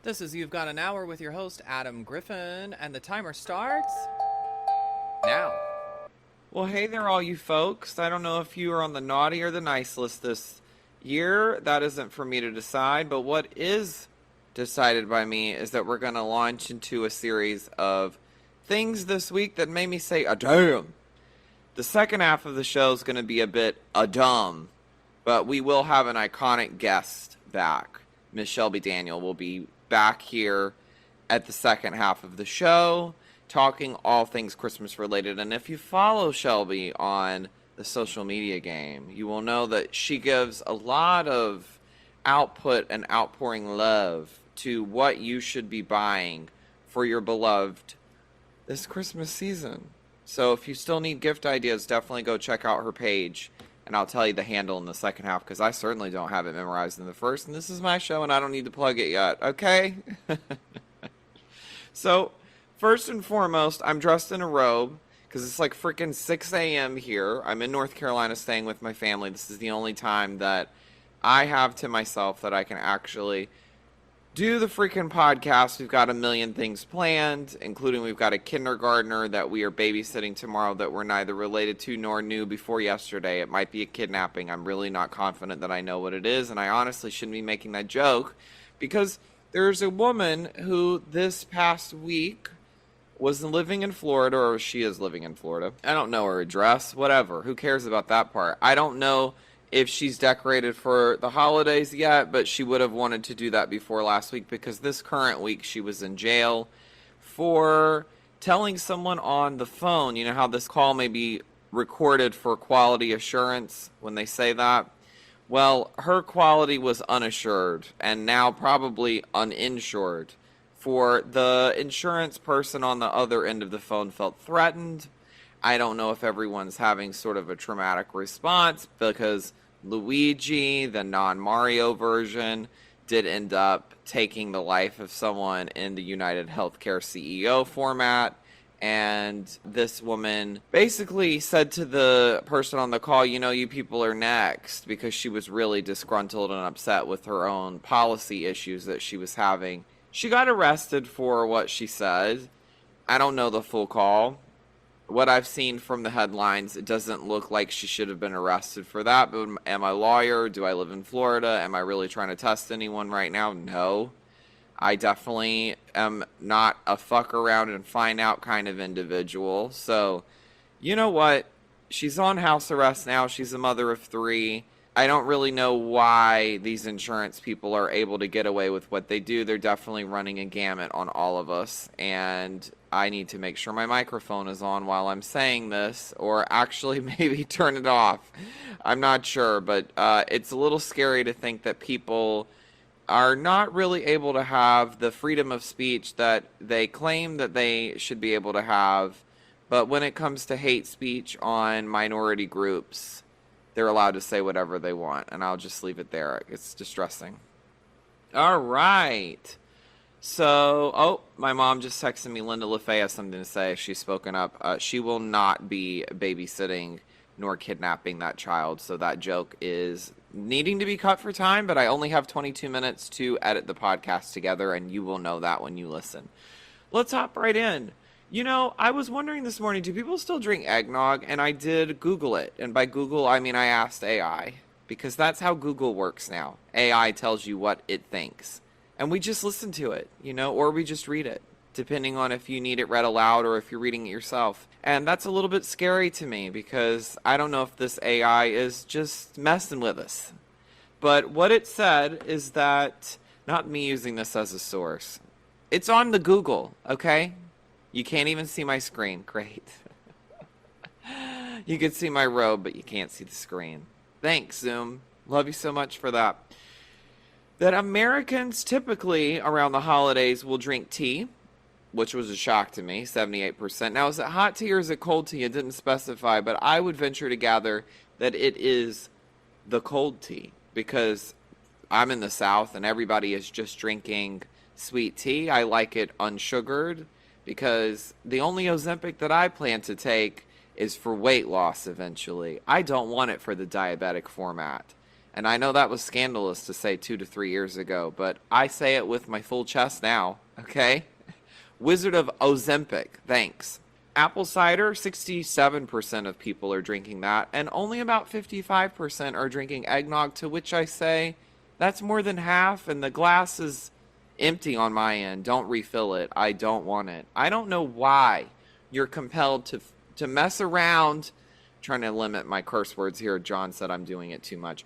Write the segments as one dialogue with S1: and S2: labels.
S1: This is You've Got an Hour with your host, Adam Griffin, and the timer starts now.
S2: Well, hey there, all you folks. I don't know if you are on the naughty or the nice list this year. That isn't for me to decide, but what is decided by me is that we're going to launch into a series of things this week that made me say, damn. The second half of the show is going to be a bit dumb, but we will have an iconic guest back. Miss Shelby Daniel will be back here at the second half of the show, talking all things Christmas related. And if you follow Shelby on the social media game, you will know that she gives a lot of output and outpouring love to what you should be buying for your beloved this Christmas season. So if you still need gift ideas, definitely go check out her page. And I'll tell you the handle in the second half, because I certainly don't have it memorized in the first. And this is my show, and I don't need to plug it yet, okay? So, first and foremost, I'm dressed in a robe, because it's like freaking 6 a.m. here. I'm in North Carolina staying with my family. This is the only time that I have to myself that I can actually do the freaking podcast. We've got a million things planned, including we've got a kindergartner that we are babysitting tomorrow that we're neither related to nor knew before yesterday. It might be a kidnapping. I'm really not confident that I know what it is, and I honestly shouldn't be making that joke because there's a woman who this past week was living in Florida, or she is living in Florida. I don't know her address, whatever. Who cares about that part? I don't know if she's decorated for the holidays yet, but she would have wanted to do that before last week because this current week she was in jail for telling someone on the phone. You know how this call may be recorded for quality assurance when they say that? Well, her quality was unassured and now probably uninsured. For the insurance person on the other end of the phone felt threatened. I don't know if everyone's having sort of a traumatic response because Luigi, the non-Mario version, did end up taking the life of someone in the United Healthcare CEO format. And this woman basically said to the person on the call, you know, you people are next, because she was really disgruntled and upset with her own policy issues that she was having. She got arrested for what she said. I don't know the full call. What I've seen from the headlines, it doesn't look like she should have been arrested for that. But am I a lawyer? Do I live in Florida? Am I really trying to test anyone right now? No. I definitely am not a fuck around and find out kind of individual. So, you know what? She's on house arrest now. She's a mother of 3. I don't really know why these insurance people are able to get away with what they do. They're definitely running a gamut on all of us. And I need to make sure my microphone is on while I'm saying this, or actually maybe turn it off. I'm not sure, but it's a little scary to think that people are not really able to have the freedom of speech that they claim that they should be able to have. But when it comes to hate speech on minority groups, they're allowed to say whatever they want, and I'll just leave it there. It's distressing. All right. So, my mom just texted me. Linda LaFay has something to say. She's spoken up. She will not be babysitting nor kidnapping that child. So that joke is needing to be cut for time, but I only have 22 minutes to edit the podcast together, and you will know that when you listen. Let's hop right in. You know, I was wondering this morning, do people still drink eggnog? And I did Google it. And by Google, I mean I asked AI. Because that's how Google works now. AI tells you what it thinks. And we just listen to it, you know, or we just read it, depending on if you need it read aloud or if you're reading it yourself. And that's a little bit scary to me because I don't know if this AI is just messing with us. But what it said is that, not me using this as a source, it's on the Google, okay? You can't even see my screen. Great. You can see my robe, but you can't see the screen. Thanks, Zoom. Love you so much for that. That Americans typically around the holidays will drink tea, which was a shock to me, 78%. Now, is it hot tea or is it cold tea? It didn't specify, but I would venture to gather that it is the cold tea because I'm in the South and everybody is just drinking sweet tea. I like it unsugared because the only Ozempic that I plan to take is for weight loss eventually. I don't want it for the diabetic format. And I know that was scandalous to say 2 to 3 years ago, but I say it with my full chest now, okay? Wizard of Ozempic, thanks. Apple cider, 67% of people are drinking that, and only about 55% are drinking eggnog, to which I say, that's more than half, and the glass is empty on my end. Don't refill it. I don't want it. I don't know why you're compelled to mess around. Trying to limit my curse words here. John said I'm doing it too much.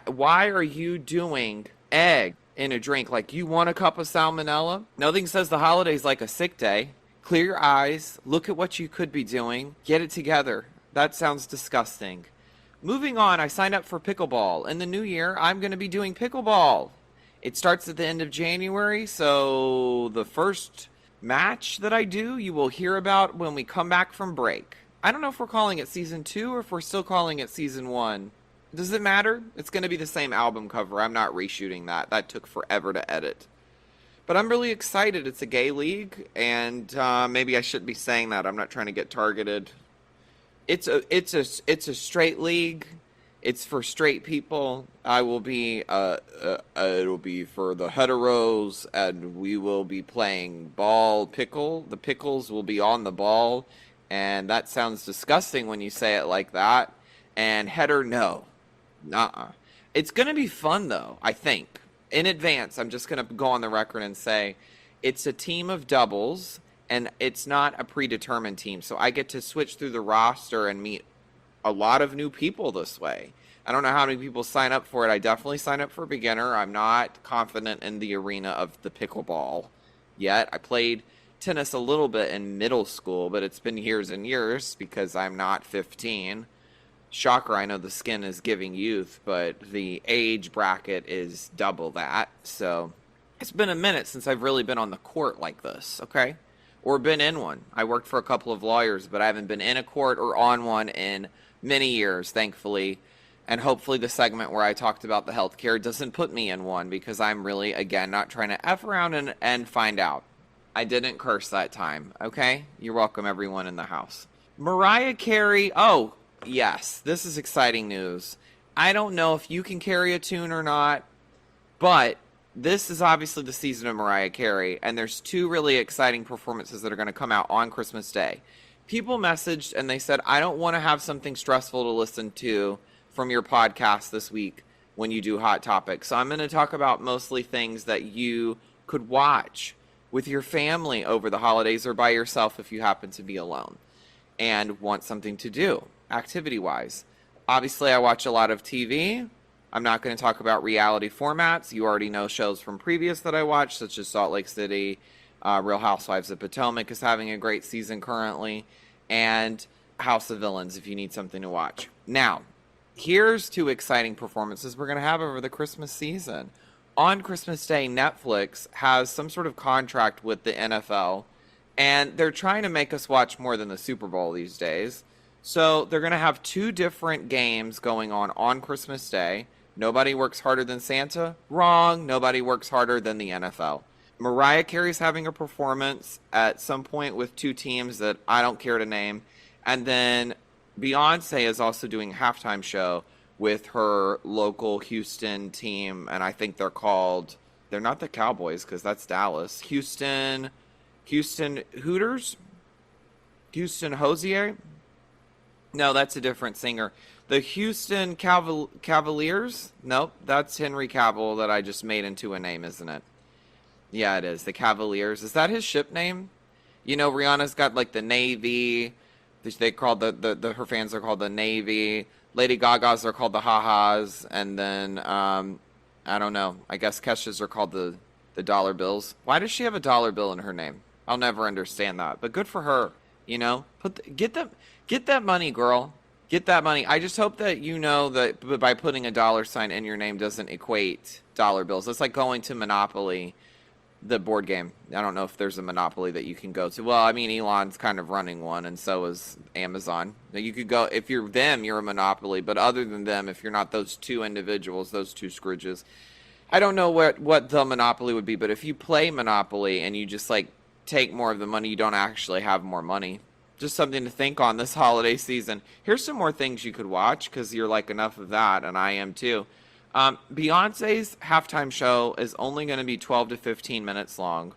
S2: Why are you doing egg in a drink? Like, you want a cup of salmonella? Nothing says the holidays like a sick day. Clear your eyes. Look at what you could be doing. Get it together. That sounds disgusting. Moving on, I signed up for pickleball. In the new year, I'm going to be doing pickleball. It starts at the end of January, so the first match that I do, you will hear about when we come back from break. I don't know if we're calling it Season 2 or if we're still calling it Season 1. Does it matter? It's going to be the same album cover. I'm not reshooting that. That took forever to edit. But I'm really excited. It's a gay league, and maybe I shouldn't be saying that. I'm not trying to get targeted. It's a straight league. It's for straight people. I will be it'll be for the heteros, and we will be playing ball pickle. The pickles will be on the ball, and that sounds disgusting when you say it like that. And header, no. Nuh-uh. It's going to be fun, though, I think. In advance, I'm just going to go on the record and say it's a team of doubles, and it's not a predetermined team. So I get to switch through the roster and meet a lot of new people this way. I don't know how many people sign up for it. I definitely sign up for beginner. I'm not confident in the arena of the pickleball yet. I played tennis a little bit in middle school, but it's been years and years because I'm not 15. Shocker, I know the skin is giving youth, but the age bracket is double that. So it's been a minute since I've really been on the court like this, okay? Or been in one. I worked for a couple of lawyers, but I haven't been in a court or on one in many years, thankfully. And hopefully the segment where I talked about the healthcare doesn't put me in one, because I'm really, again, not trying to F around and find out. I didn't curse that time, okay? You're welcome, everyone in the house. Mariah Carey, oh, yes, this is exciting news. I don't know if you can carry a tune or not, but this is obviously the season of Mariah Carey, and there's two really exciting performances that are going to come out on Christmas Day. People messaged and they said, I don't want to have something stressful to listen to from your podcast this week when you do Hot Topics. So I'm going to talk about mostly things that you could watch with your family over the holidays, or by yourself if you happen to be alone and want something to do activity-wise. Obviously, I watch a lot of TV. I'm not going to talk about reality formats. You already know shows from previous that I watched, such as Salt Lake City. Real Housewives of Potomac is having a great season currently. And House of Villains, if you need something to watch. Now, here's two exciting performances we're going to have over the Christmas season. On Christmas Day, Netflix has some sort of contract with the NFL, and they're trying to make us watch more than the Super Bowl these days. So they're going to have two different games going on Christmas Day. Nobody works harder than Santa? Wrong. Nobody works harder than the NFL. Mariah Carey's having a performance at some point with two teams that I don't care to name. And then Beyonce is also doing a halftime show with her local Houston team. And I think they're not the Cowboys, because that's Dallas. Houston Hooters? Houston Hosier? No, that's a different singer. The Houston Cavaliers? Nope, that's Henry Cavill that I just made into a name, isn't it? Yeah, it is. The Cavaliers. Is that his ship name? You know, Rihanna's got like the Navy. They called her fans are called the Navy. Lady Gaga's are called the Ha-Has. And then, I don't know. I guess Kesha's are called the dollar bills. Why does she have a dollar bill in her name? I'll never understand that. But good for her. You know, get that money, girl. Get that money. I just hope that you know that by putting a dollar sign in your name doesn't equate dollar bills. It's like going to Monopoly, the board game. I don't know if there's a Monopoly that you can go to. Well, I mean, Elon's kind of running one, and so is Amazon. You could go, if you're them, you're a Monopoly. But other than them, if you're not those two individuals, those two Scrooges, I don't know what the Monopoly would be. But if you play Monopoly and you just like take more of the money, you don't actually have more money. Just something to think on this holiday season. Here's some more things you could watch, because you're like enough of that, and I am too. Beyonce's halftime show is only going to be 12 to 15 minutes long,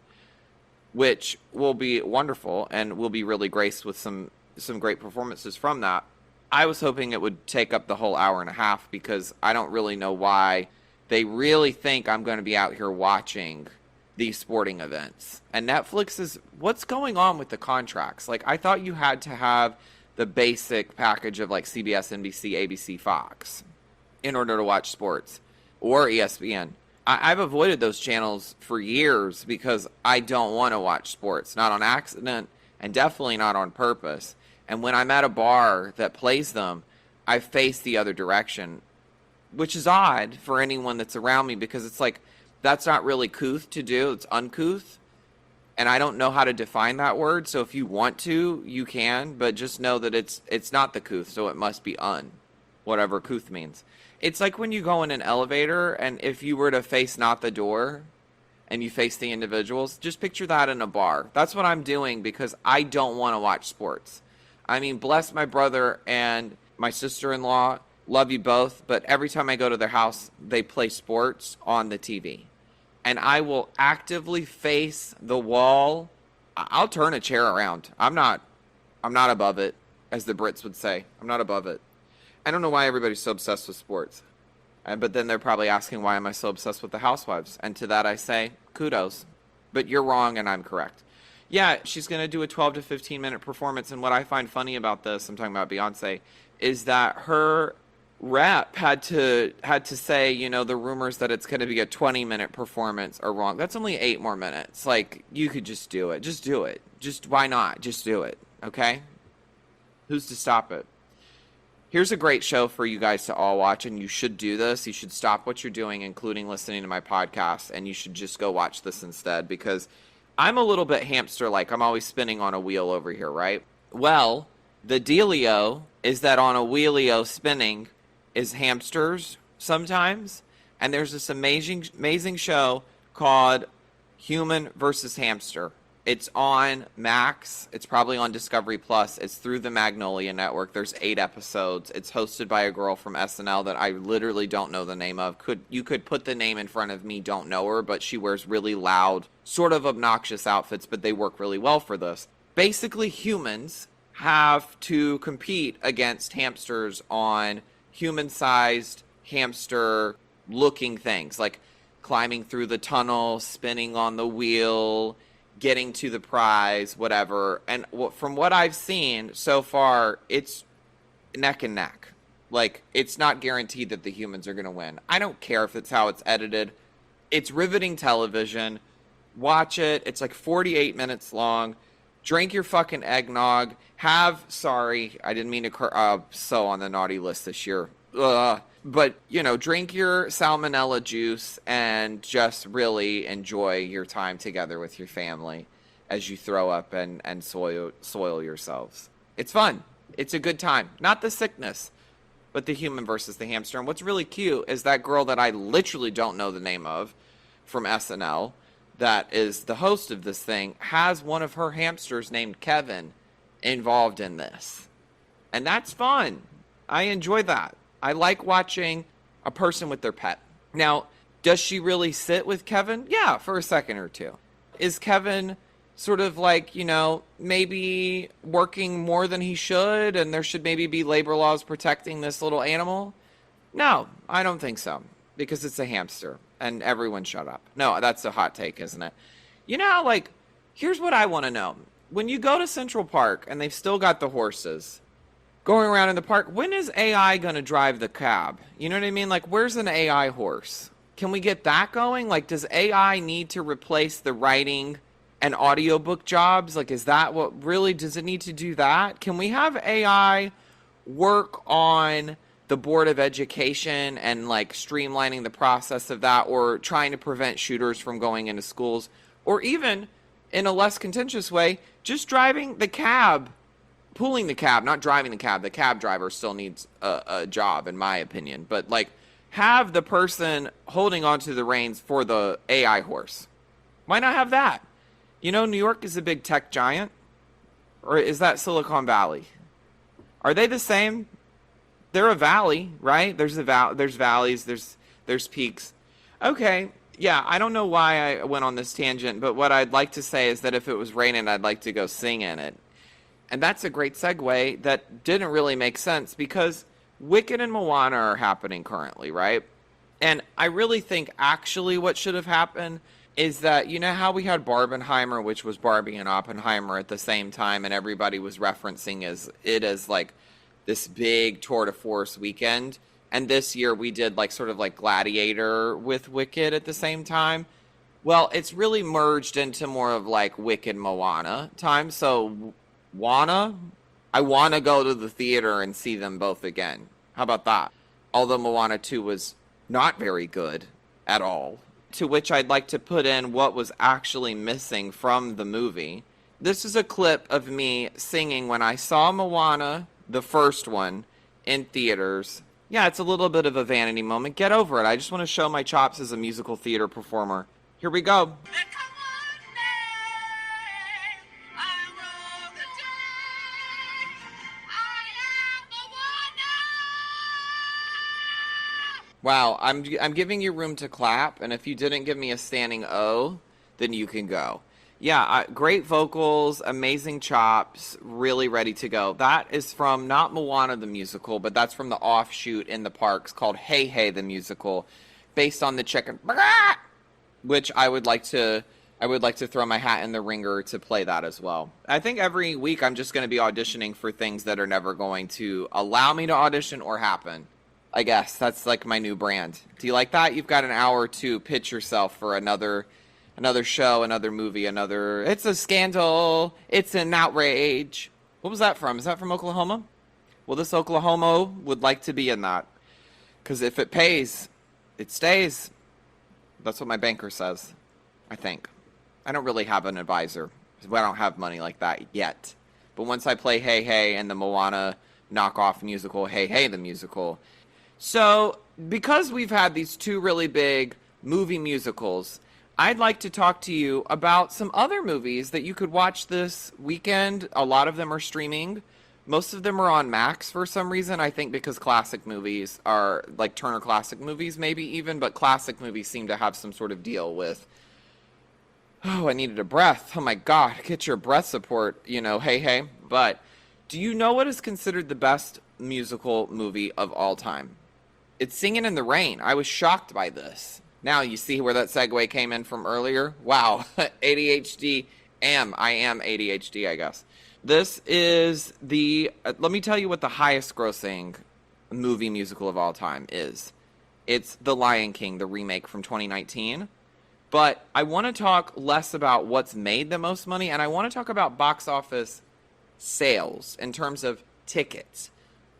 S2: which will be wonderful and will be really graced with some great performances from that. I was hoping it would take up the whole hour and a half because I don't really know why they really think I'm going to be out here watching these sporting events. And Netflix is, what's going on with the contracts? Like, I thought you had to have the basic package of like CBS, NBC, ABC, Fox in order to watch sports, or ESPN. I've avoided those channels for years because I don't want to watch sports, not on accident and definitely not on purpose. And when I'm at a bar that plays them, I face the other direction, which is odd for anyone that's around me because it's like, that's not really couth to do. It's uncouth. And I don't know how to define that word. So if you want to, you can, but just know that it's not the couth. So it must be whatever couth means. It's like when you go in an elevator and if you were to face not the door and you face the individuals, just picture that in a bar. That's what I'm doing because I don't want to watch sports. I mean, bless my brother and my sister-in-law. Love you both. But every time I go to their house, they play sports on the TV. And I will actively face the wall. I'll turn a chair around. I'm not above it, as the Brits would say. I'm not above it. I don't know why everybody's so obsessed with sports. But then they're probably asking, why am I so obsessed with the Housewives? And to that I say, kudos. But you're wrong and I'm correct. Yeah, she's going to do a 12 to 15-minute performance. And what I find funny about this, I'm talking about Beyonce, is that her rep had to say, you know, the rumors that it's going to be a 20-minute performance are wrong. That's only 8 more minutes. Like, you could just do it. Just do it. Just, why not? Just do it. Okay? Who's to stop it? Here's a great show for you guys to all watch, and you should do this. You should stop what you're doing, including listening to my podcast, and you should just go watch this instead, because I'm a little bit hamster-like. I'm always spinning on a wheel over here, right? Well, the dealio is that on a wheelio spinning is hamsters sometimes, and there's this amazing show called Human versus Hamster. It's on Max. It's probably on Discovery Plus. It's through the Magnolia Network. There's 8 episodes. It's hosted by a girl from SNL that I literally don't know the name of. You could put the name in front of me, don't know her, but she wears really loud, sort of obnoxious outfits, but they work really well for this. Basically, humans have to compete against hamsters on human-sized hamster-looking things, like climbing through the tunnel, spinning on the wheel, getting to the prize, whatever. And from what I've seen so far, it's neck and neck. Like, it's not guaranteed that the humans are going to win. I don't care if it's how it's edited. It's riveting television. Watch it. It's like 48 minutes long. Drink your fucking eggnog. Sorry, I didn't mean to so on the naughty list this year. But, you know, drink your salmonella juice and just really enjoy your time together with your family as you throw up and soil yourselves. It's fun. It's a good time. Not the sickness, but the human versus the hamster. And what's really cute is that girl that I literally don't know the name of from SNL that is the host of this thing has one of her hamsters named Kevin involved in this. And that's fun. I enjoy that. I like watching a person with their pet. Now, does she really sit with Kevin? Yeah, for a second or two. Is Kevin sort of like, you know, maybe working more than he should and there should maybe be labor laws protecting this little animal? No, I don't think so. Because it's a hamster. And everyone shut up. No, that's a hot take, isn't it? You know how, like, here's what I want to know. When you go to Central Park and they've still got the horses going around in the park, when is AI going to drive the cab? You know what I mean? Like, where's an AI horse? Can we get that going? Like, does AI need to replace the writing and audiobook jobs? Like, is that what really, does it need to do that? Can we have AI work on the Board of Education and, like, streamlining the process of that, or trying to prevent shooters from going into schools, or even, in a less contentious way, just driving the cab, pulling the cab, not driving the cab. The cab driver still needs a job, in my opinion. But, like, have the person holding onto the reins for the AI horse. Why not have that? You know, New York is a big tech giant. Or is that Silicon Valley? Are they the same? They're a valley, right? There's valleys. There's There's peaks. Okay, yeah, I don't know why I went on this tangent, but what I'd like to say is that if it was raining, I'd like to go sing in it. And that's a great segue that didn't really make sense because Wicked and Moana are happening currently, right? And I really think actually what should have happened is that, you know how we had Barbenheimer, which was Barbie and Oppenheimer at the same time, and everybody was referencing as like this big tour de force weekend. And this year we did like sort of like Gladiator with Wicked at the same time. Well, it's really merged into more of like Wicked Moana time. So I wanna go to the theater and see them both again. How about that? Although Moana 2 was not very good at all. To which I'd like to put in what was actually missing from the movie. This is a clip of me singing when I saw Moana, the first one, in theaters. Yeah, it's a little bit of a vanity moment. Get over it. I just want to show my chops as a musical theater performer. Here we go. Wow, I'm giving you room to clap, and if you didn't give me a standing O, then you can go. Yeah, great vocals, amazing chops, really ready to go. That is from not Moana the musical, but that's from the offshoot in the parks called Hey Hey the musical, based on the chicken, which I would like to throw my hat in the ringer to play that as well. I think every week I'm just going to be auditioning for things that are never going to allow me to audition or happen. I guess that's like my new brand. Do you like that? You've got an hour to pitch yourself for another show, another movie, it's a scandal, it's an outrage. What was that from? Is that from Oklahoma? Well, this Oklahoma would like to be in that. Because if it pays, it stays. That's what my banker says, I think. I don't really have an advisor. I don't have money like that yet. But once I play Hey Hey and the Moana knockoff musical, Hey Hey the musical. So, because we've had these two really big movie musicals, I'd like to talk to you about some other movies that you could watch this weekend. A lot of them are streaming. Most of them are on Max for some reason. I think because classic movies are, like Turner Classic Movies maybe even, but classic movies seem to have some sort of deal with, oh, I needed a breath. Oh my God, get your breath support, Hey Hey. But do you know what is considered the best musical movie of all time? It's Singing in the Rain. I was shocked by this. Now you see where that segue came in from earlier? Wow, ADHD. I am ADHD, I guess. This is let me tell you what the highest grossing movie musical of all time is. It's The Lion King, the remake from 2019. But I want to talk less about what's made the most money, and I want to talk about box office sales in terms of tickets.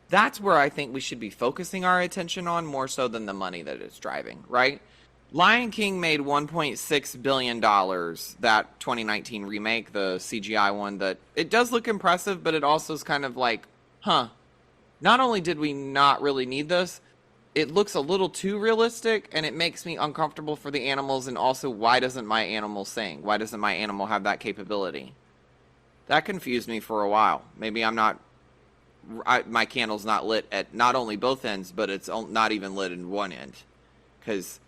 S2: That's where I think we should be focusing our attention on more so than the money that it's driving, right? Lion King made $1.6 billion, that 2019 remake, the CGI one, that it does look impressive, but it also is kind of like, not only did we not really need this, it looks a little too realistic, and it makes me uncomfortable for the animals, and also, why doesn't my animal sing? Why doesn't my animal have that capability? That confused me for a while. Maybe my candle's not lit at not only both ends, but it's not even lit in one end. Because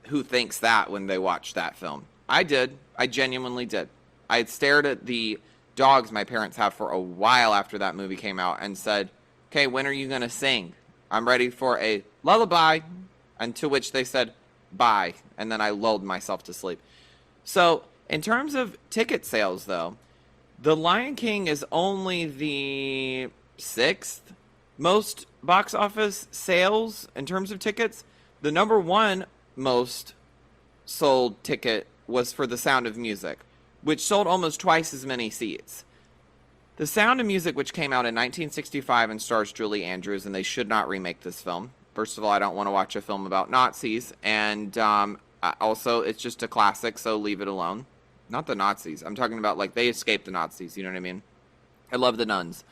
S2: who thinks that when they watch that film? I did. I genuinely did. I had stared at the dogs my parents have for a while after that movie came out and said, okay, when are you going to sing? I'm ready for a lullaby. And to which they said, bye. And then I lulled myself to sleep. So, in terms of ticket sales, though, The Lion King is only the 6th most box office sales in terms of tickets. The number one most sold ticket was for The Sound of Music, which sold almost twice as many seats. The Sound of Music, which came out in 1965 and stars Julie Andrews, and they should not remake this film. First of all, I don't want to watch a film about Nazis, and also, it's just a classic, so leave it alone. Not the Nazis. I'm talking about, like, they escaped the Nazis, you know what I mean? I love the nuns.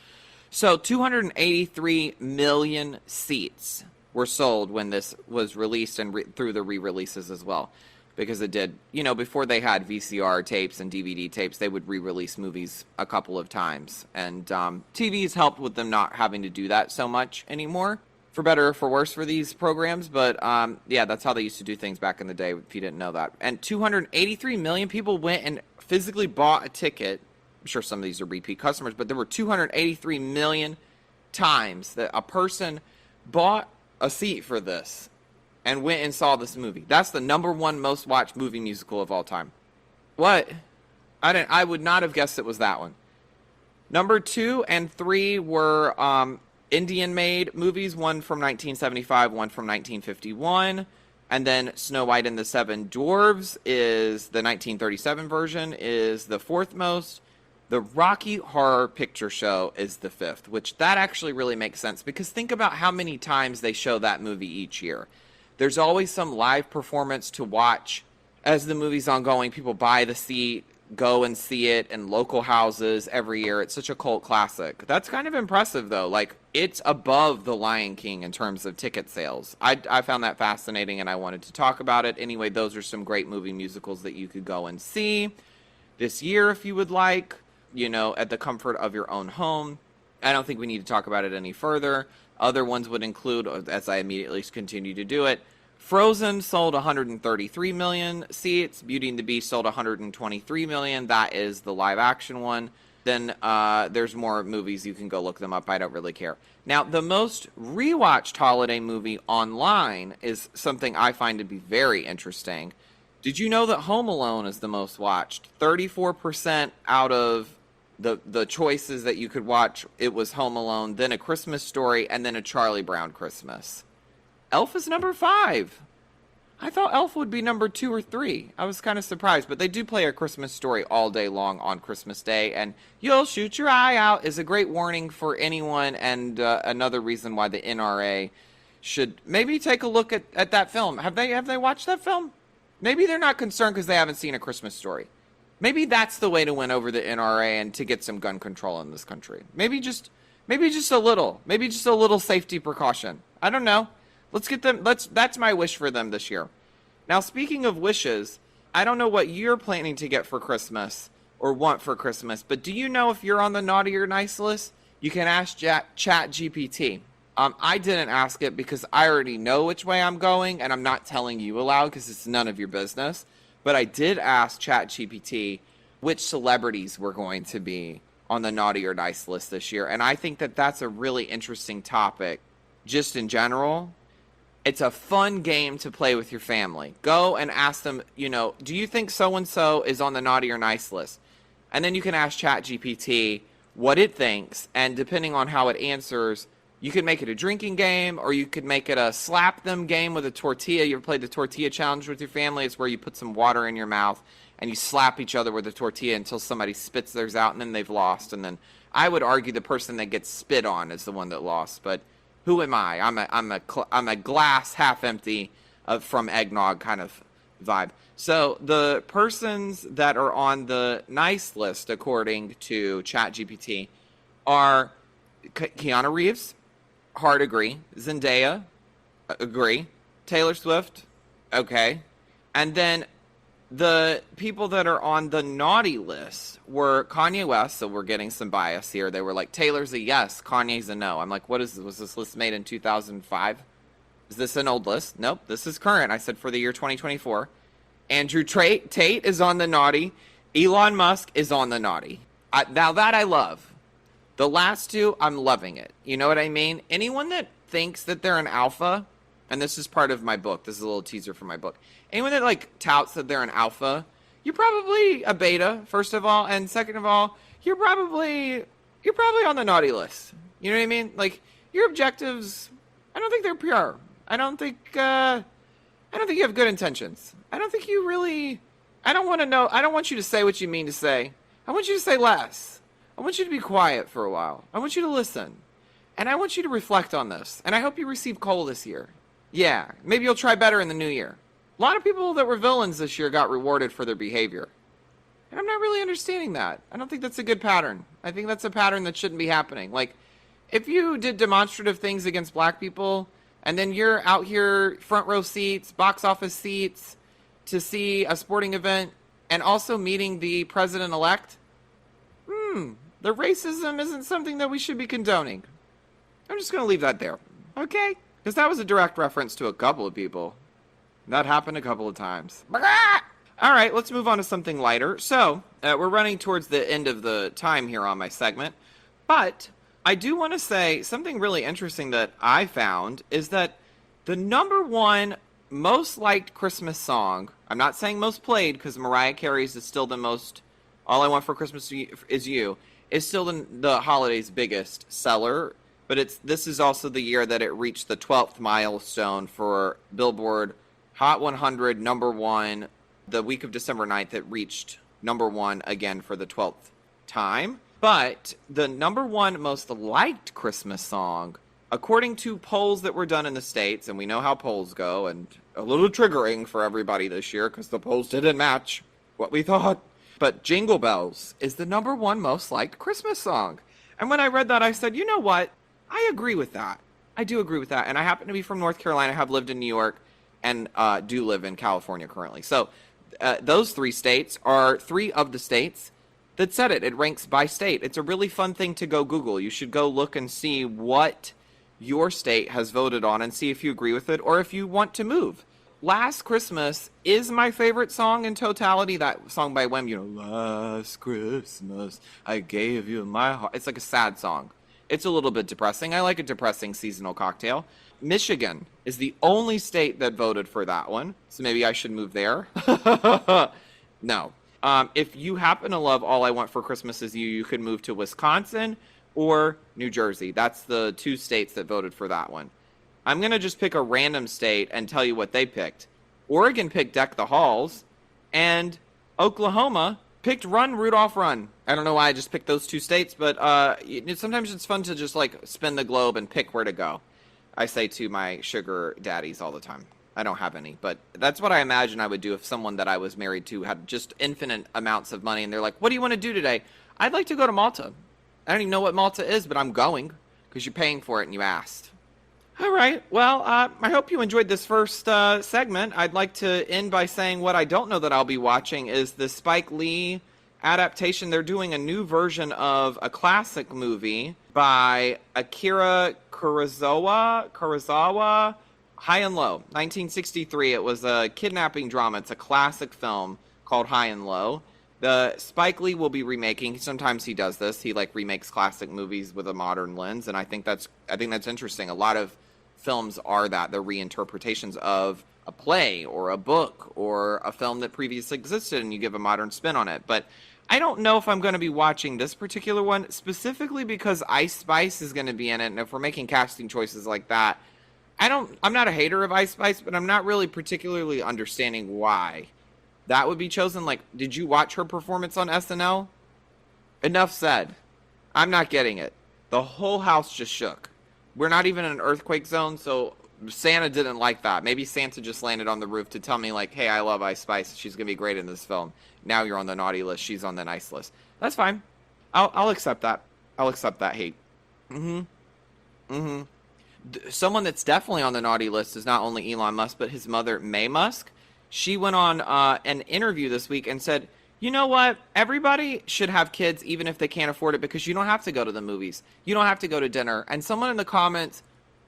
S2: So, 283 million seats were sold when this was released and through the re-releases as well. Because it did, before they had VCR tapes and DVD tapes, they would re-release movies a couple of times. And TV's helped with them not having to do that so much anymore. for better or for worse for these programs, but yeah, that's how they used to do things back in the day, if you didn't know that. And 283 million people went and physically bought a ticket. I'm sure some of these are repeat customers, but there were 283 million times that a person bought a seat for this and went and saw this movie. That's the #1 most watched movie musical of all time. What? I would not have guessed it was that one. Number 2 and 3 were Indian-made movies, one from 1975, one from 1951, and then Snow White and the Seven Dwarfs is the 1937 version, is the 4th most. The Rocky Horror Picture Show is the 5th, which that actually really makes sense, because think about how many times they show that movie each year. There's always some live performance to watch as the movie's ongoing. People buy the seat, go and see it in local houses every year. It's such a cult classic. That's kind of impressive, though. Like, it's above The Lion King in terms of ticket sales. I found that fascinating, and I wanted to talk about it. Anyway, those are some great movie musicals that you could go and see this year if you would like, you know, at the comfort of your own home. I don't think we need to talk about it any further. Other ones would include, as I immediately continue to do it, Frozen sold 133 million seats. Beauty and the Beast sold 123 million. That is the live action one. Then there's more movies. You can go look them up. I don't really care. Now, the most rewatched holiday movie online is something I find to be very interesting. Did you know that Home Alone is the most watched? 34% out of the choices that you could watch, it was Home Alone, then A Christmas Story, and then A Charlie Brown Christmas. Elf is number 5. I thought Elf would be number 2 or 3. I was kind of surprised, but they do play A Christmas Story all day long on Christmas Day, and You'll Shoot Your Eye Out is a great warning for anyone, and another reason why the NRA should maybe take a look at that film. Have they watched that film? Maybe they're not concerned because they haven't seen A Christmas Story. Maybe that's the way to win over the NRA and to get some gun control in this country. Maybe just a little safety precaution. I don't know. Let's get them. That's my wish for them this year. Now, speaking of wishes, I don't know what you're planning to get for Christmas or want for Christmas, but do you know if you're on the naughty or nice list? You can ask ChatGPT. I didn't ask it because I already know which way I'm going, and I'm not telling you aloud because it's none of your business. But I did ask ChatGPT which celebrities were going to be on the naughty or nice list this year, and I think that that's a really interesting topic just in general. It's a fun game to play with your family. Go and ask them, you know, do you think so-and-so is on the naughty or nice list? And then you can ask ChatGPT what it thinks, and depending on how it answers, you can make it a drinking game, or you could make it a slap them game with a tortilla. You ever played the tortilla challenge with your family? It's where you put some water in your mouth, and you slap each other with a tortilla until somebody spits theirs out, and then they've lost. And then I would argue the person that gets spit on is the one that lost, but who am I? I'm a glass half empty from eggnog kind of vibe. So the persons that are on the nice list, according to ChatGPT, are Keanu Reeves, hard agree. Zendaya, agree. Taylor Swift, okay. And then the people that are on the naughty list were Kanye West, so we're getting some bias here. They were like, Taylor's a yes, Kanye's a no. I'm like, what is this? Was this list made in 2005? Is this an old list? Nope, this is current. I said for the year 2024. Andrew Tate is on the naughty. Elon Musk is on the naughty. Now that I love. The last two, I'm loving it. You know what I mean? Anyone that thinks that they're an alpha, and this is part of my book. This is a little teaser for my book. Anyone that, like, touts that they're an alpha, you're probably a beta, first of all. And second of all, you're probably on the naughty list. You know what I mean? Like, your objectives, I don't think they're pure. I don't think you have good intentions. I don't think you really, I don't want you to say what you mean to say. I want you to say less. I want you to be quiet for a while. I want you to listen. And I want you to reflect on this. And I hope you receive coal this year. Yeah, maybe you'll try better in the new year. A lot of people that were villains this year got rewarded for their behavior. And I'm not really understanding that. I don't think that's a good pattern. I think that's a pattern that shouldn't be happening. Like, if you did demonstrative things against black people, and then you're out here front row seats, box office seats, to see a sporting event, and also meeting the president-elect, the racism isn't something that we should be condoning. I'm just going to leave that there. Okay? Because that was a direct reference to a couple of people. That happened a couple of times. All right, let's move on to something lighter. So, we're running towards the end of the time here on my segment. But I do want to say something really interesting that I found is that the number one most liked Christmas song, I'm not saying most played because Mariah Carey's is still the most, All I Want for Christmas Is You, is still the holiday's biggest seller. But this is also the year that it reached the 12th milestone for Billboard Hot 100 number one. The week of December 9th, it reached number one again for the 12th time. But the number one most liked Christmas song, according to polls that were done in the States, and we know how polls go, and a little triggering for everybody this year because the polls didn't match what we thought. But Jingle Bells is the number one most liked Christmas song. And when I read that, I said, you know what? I agree with that. I do agree with that. And I happen to be from North Carolina, have lived in New York, and do live in California currently. So those three states are three of the states that said it. It ranks by state. It's a really fun thing to go Google. You should go look and see what your state has voted on and see if you agree with it or if you want to move. Last Christmas is my favorite song in totality. That song by Wham, Last Christmas, I gave you my heart. It's like a sad song. It's a little bit depressing. I like a depressing seasonal cocktail. Michigan is the only state that voted for that one, so maybe I should move there. No. If you happen to love All I Want for Christmas Is You, you could move to Wisconsin or New Jersey. That's the two states that voted for that one. I'm going to just pick a random state and tell you what they picked. Oregon picked Deck the Halls, and Oklahoma picked Run, Rudolph, Run. I don't know why I just picked those two states, but sometimes it's fun to just spin the globe and pick where to go. I say to my sugar daddies all the time. I don't have any, but that's what I imagine I would do if someone that I was married to had just infinite amounts of money, and they're like, what do you want to do today? I'd like to go to Malta. I don't even know what Malta is, but I'm going because you're paying for it and you asked. All right. Well, I hope you enjoyed this first segment. I'd like to end by saying what I don't know that I'll be watching is the Spike Lee adaptation. They're doing a new version of a classic movie by Akira Kurosawa, High and Low, 1963. It was a kidnapping drama. It's a classic film called High and Low. The Spike Lee will be remaking. Sometimes he does this. He remakes classic movies with a modern lens, and I think that's interesting. A lot of films are that. They're reinterpretations of a play or a book or a film that previously existed, and you give a modern spin on it. But I don't know if I'm going to be watching this particular one, specifically because Ice Spice is going to be in it, and if we're making casting choices like that, I'm not a hater of Ice Spice, but I'm not really particularly understanding why that would be chosen. Did you watch her performance on SNL? Enough said. I'm not getting it. The whole house just shook. We're not even in an earthquake zone, so Santa didn't like that. Maybe Santa just landed on the roof to tell me, hey, I love Ice Spice. She's going to be great in this film. Now you're on the naughty list. She's on the nice list. That's fine. I'll accept that. I'll accept that hate. Someone that's definitely on the naughty list is not only Elon Musk, but his mother, May Musk. She went on an interview this week and said, you know what? Everybody should have kids even if they can't afford it because you don't have to go to the movies. You don't have to go to dinner. And someone in the comments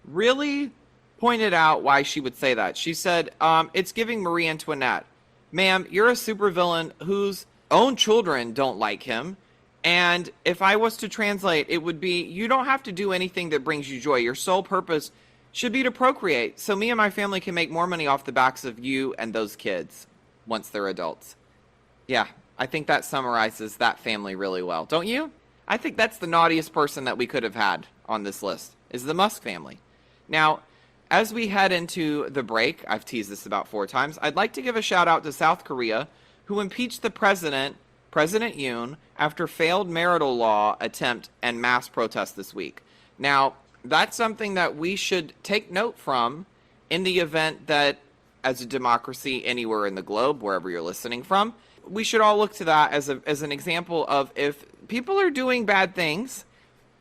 S2: really pointed out why she would say that. She said, it's giving Marie Antoinette. Ma'am, you're a supervillain whose own children don't like him. And if I was to translate, it would be, you don't have to do anything that brings you joy. Your sole purpose should be to procreate, so me and my family can make more money off the backs of you and those kids once they're adults. Yeah, I think that summarizes that family really well, don't you? I think that's the naughtiest person that we could have had on this list, is the Musk family. Now, as we head into the break, I've teased this about 4 times, I'd like to give a shout out to South Korea, who impeached the President Yoon, after failed marital law attempt and mass protest this week. Now, that's something that we should take note from in the event that, as a democracy anywhere in the globe, wherever you're listening from, we should all look to that as an example of if people are doing bad things,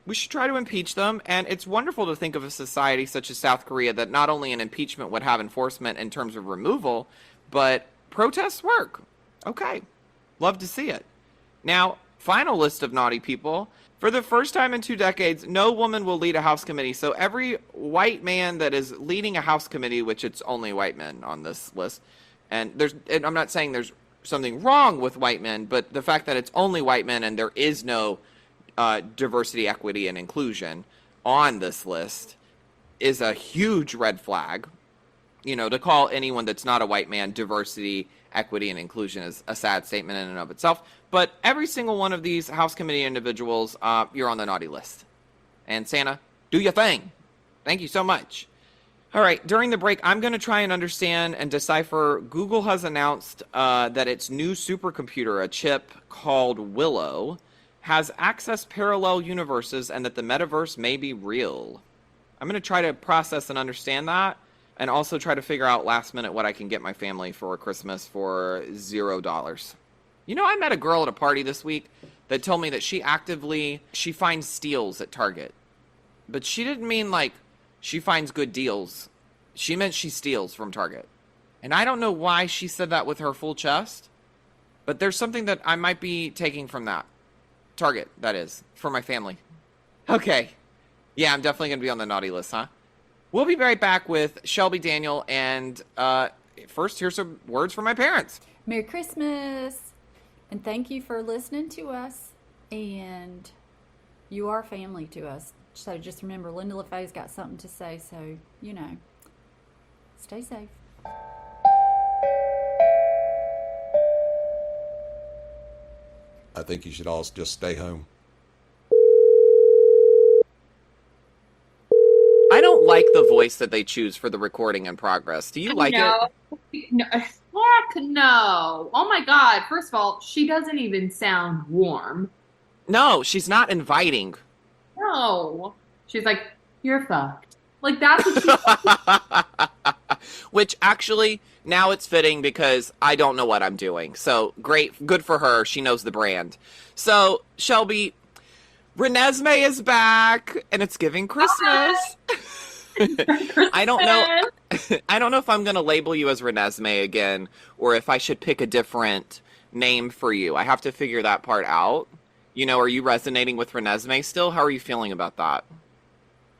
S2: we should try to impeach them. And it's wonderful to think of a society such as South Korea that not only an impeachment would have enforcement in terms of removal, but protests work. Okay. Love to see it. Now, final list of naughty people. For the first time in 2 decades, no woman will lead a house committee. So every white man that is leading a house committee, which it's only white men on this list, and I'm not saying there's something wrong with white men, but the fact that it's only white men and there is no diversity, equity, and inclusion on this list is a huge red flag. You know, to call anyone that's not a white man diversity, equity, and inclusion is a sad statement in and of itself. But every single one of these House Committee individuals, you're on the naughty list. And Santa, do your thing. Thank you so much. All right, during the break, I'm going to try and understand and decipher. Google has announced that its new supercomputer, a chip called Willow, has accessed parallel universes and that the metaverse may be real. I'm going to try to process and understand that, and also try to figure out last minute what I can get my family for Christmas for $0. You know, I met a girl at a party this week that told me that she finds steals at Target. But she didn't mean like she finds good deals. She meant she steals from Target. And I don't know why she said that with her full chest, but there's something that I might be taking from that. Target, that is, for my family. Okay. Yeah, I'm definitely going to be on the naughty list, huh? We'll be right back with Shelby Daniel, and first, here's some words from my parents.
S3: Merry Christmas, and thank you for listening to us, and you are family to us. So just remember, Linda LaFay's got something to say, so, you know, stay safe.
S4: I think you should all just stay home.
S2: I don't like the voice that they choose for the recording in progress. Do you like it?
S5: No, heck no. Oh my God. First of all, she doesn't even sound warm.
S2: No, she's not inviting.
S5: No. She's like, you're fucked. Like, that's what she
S2: Which actually, now it's fitting because I don't know what I'm doing. So great, good for her. She knows the brand. So, Shelby, Renesmee is back, and it's giving Christmas. I don't know. I don't know if I'm going to label you as Renesmee again, or if I should pick a different name for you. I have to figure that part out. You know, are you resonating with Renesmee still? How are you feeling about that?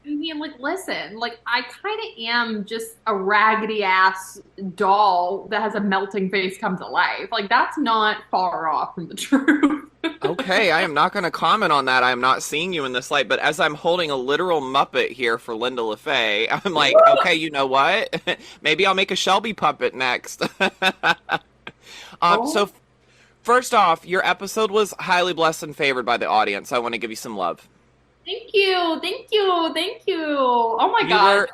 S5: I mean, like, listen, like, I kind of am just a raggedy ass doll that has a melting face come to life. Like, that's not far off from the truth.
S2: Okay, I am not going to comment on that. I am not seeing you in this light, but as I'm holding a literal Muppet here for Linda LaFay, I'm like, okay, you know what? Maybe I'll make a Shelby puppet next. So, first off, your episode was highly blessed and favored by the audience. I want to give you some love.
S5: Thank you. Thank you. Thank you. Oh my God.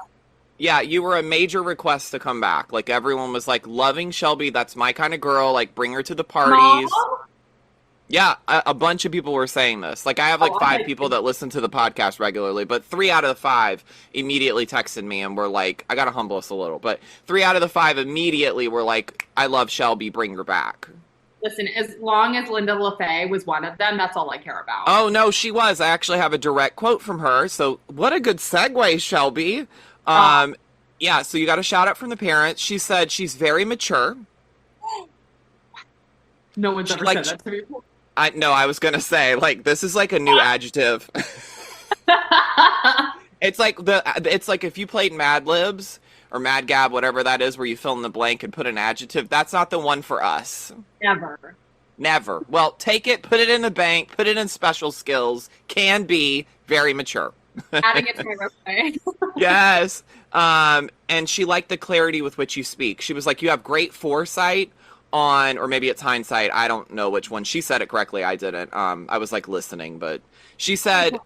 S2: You were a major request to come back. Like, everyone was like, loving Shelby. That's my kind of girl. Like, bring her to the parties.
S5: Mom?
S2: Yeah, a bunch of people were saying this. Like, I have like 5 people that listen to the podcast regularly, but 3 out of the 5 immediately texted me and were like, I gotta humble us a little, but 3 out of the 5 immediately were like, I love Shelby, bring her back.
S5: Listen, as long as Linda LaFay was one of them, that's all I care about.
S2: Oh, no, she was. I actually have a direct quote from her. So what a good segue, Shelby. Yeah, so you got a shout out from the parents. She said she's very mature.
S5: No one's ever said that to me before.
S2: I was going to say, like, this is like a new adjective. It's like if you played Mad Libs or Mad Gab, whatever that is, where you fill in the blank and put an adjective. That's not the one for us. Never. Well, take it, put it in the bank, put it in special skills. Can be very mature.
S5: Adding it to my resume.
S2: Yes. And she liked the clarity with which you speak. She was like, you have great foresight on, or maybe it's hindsight. I don't know which one. She said it correctly. I didn't. I was like listening, but she said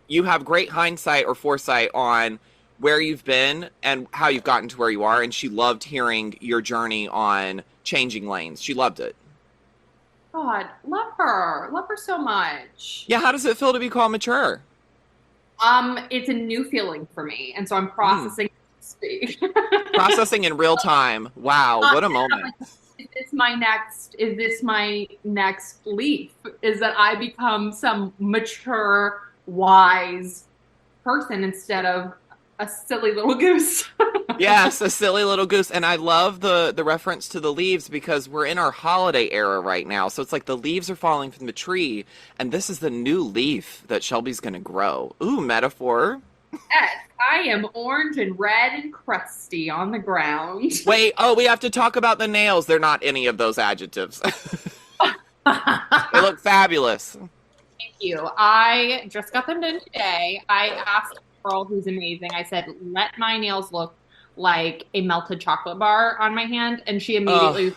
S2: you have great hindsight or foresight on where you've been and how you've gotten to where you are. And she loved hearing your journey on changing lanes. She loved it.
S5: God, love her so much.
S2: Yeah. How does it feel to be called mature?
S5: It's a new feeling for me. And so I'm processing speak.
S2: Processing in real time. Wow. What a moment.
S5: Is this my next leap? Is that I become some mature, wise person instead of A silly little goose.
S2: Yes, a silly little goose. And I love the reference to the leaves because we're in our holiday era right now. So it's like the leaves are falling from the tree, and this is the new leaf that Shelby's going to grow. Ooh, metaphor.
S5: Yes, I am orange and red and crusty on the ground.
S2: Wait, we have to talk about the nails. They're not any of those adjectives. They look fabulous.
S5: Thank you. I just got them done today. I asked a girl who's amazing. I said, let my nails look like a melted chocolate bar on my hand. And she immediately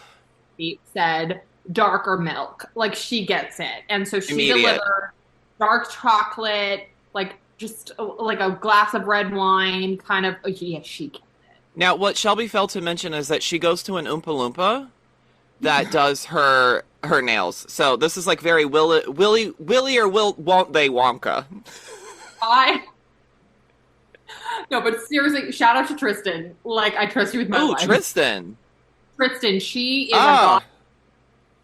S5: said, darker milk. Like, she gets it. And so she delivered dark chocolate, like, just like a glass of red wine, kind of. Yeah, she gets it.
S2: Now, what Shelby failed to mention is that she goes to an Oompa Loompa that does her nails. So this is like very Willy or won't they Wonka.
S5: No, but seriously, shout out to Tristan. Like, I trust you with my life.
S2: Oh, Tristan,
S5: she is a goddess.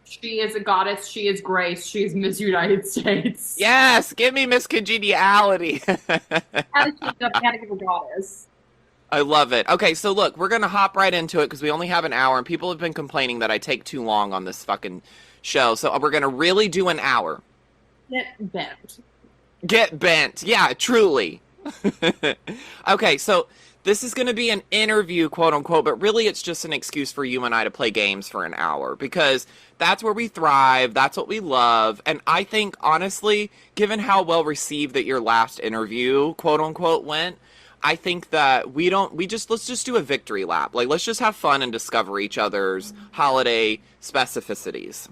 S5: She is a goddess. She is grace. She is Miss United States.
S2: Yes, give me Miss Congeniality.
S5: Had to give a goddess.
S2: I love it. Okay, so look, we're going to hop right into it because we only have an hour, and people have been complaining that I take too long on this fucking show. So we're going to really do an hour.
S5: Get bent.
S2: Get bent. Yeah, truly. Okay, so this is going to be an interview, quote unquote, but really it's just an excuse for you and I to play games for an hour because that's where we thrive. That's what we love. And I think, honestly, given how well received that your last interview, quote unquote, went, I think that let's just do a victory lap. Like, let's just have fun and discover each other's holiday specificities.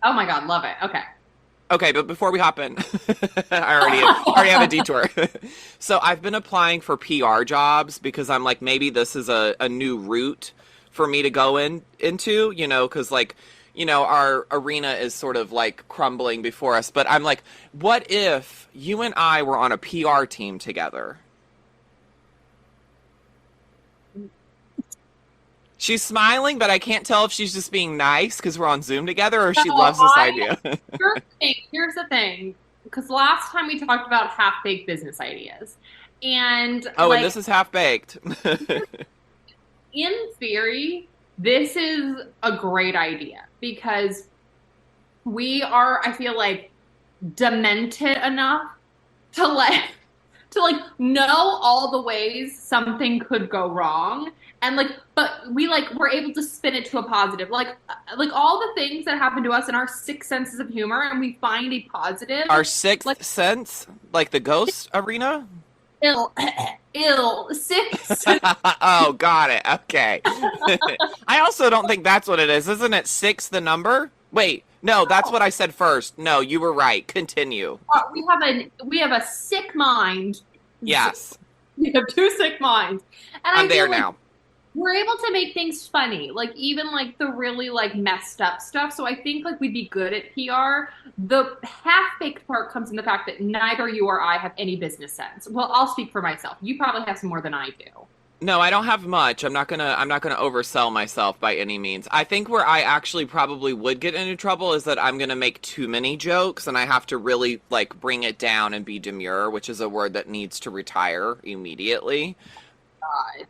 S5: Oh my God, love it.
S2: Okay, but before we hop in, I already have a detour. So I've been applying for PR jobs because I'm like, maybe this is a new route for me to go into, you know, because like, you know, our arena is sort of like crumbling before us. But I'm like, what if you and I were on a PR team together? She's smiling, but I can't tell if she's just being nice because we're on Zoom together or if she loves this idea.
S5: Here's the thing. Because last time we talked about half-baked business ideas. And
S2: and this is half-baked.
S5: In theory, this is a great idea because we are, I feel like, demented enough to know all the ways something could go wrong. And but we're able to spin it to a positive. Like all the things that happen to us in our six senses of humor, and we find a positive.
S2: Our sixth sense, like the ghost arena.
S5: Six.
S2: Oh, got it. Okay. I also don't think that's what it is. Isn't it six the number? Wait, no, that's what I said first. No, you were right. Continue.
S5: We have a sick mind.
S2: Yes.
S5: We have two sick minds. And
S2: I'm there now.
S5: We're able to make things funny, like even like the really like messed up stuff. So I think like we'd be good at PR. The half-baked part comes in the fact that neither you or I have any business sense. Well, I'll speak for myself. You probably have some more than I do.
S2: No, I don't have much. I'm not gonna oversell myself by any means. I think where I actually probably would get into trouble is that I'm gonna make too many jokes and I have to really like bring it down and be demure, which is a word that needs to retire immediately.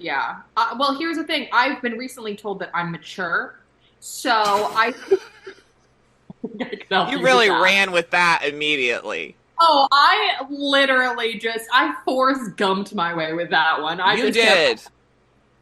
S5: Yeah. Well, here's the thing. I've been recently told that I'm mature, so I.
S2: You really ran with that immediately.
S5: Oh, I literally I Forrest Gumped my way with that one.
S2: You did.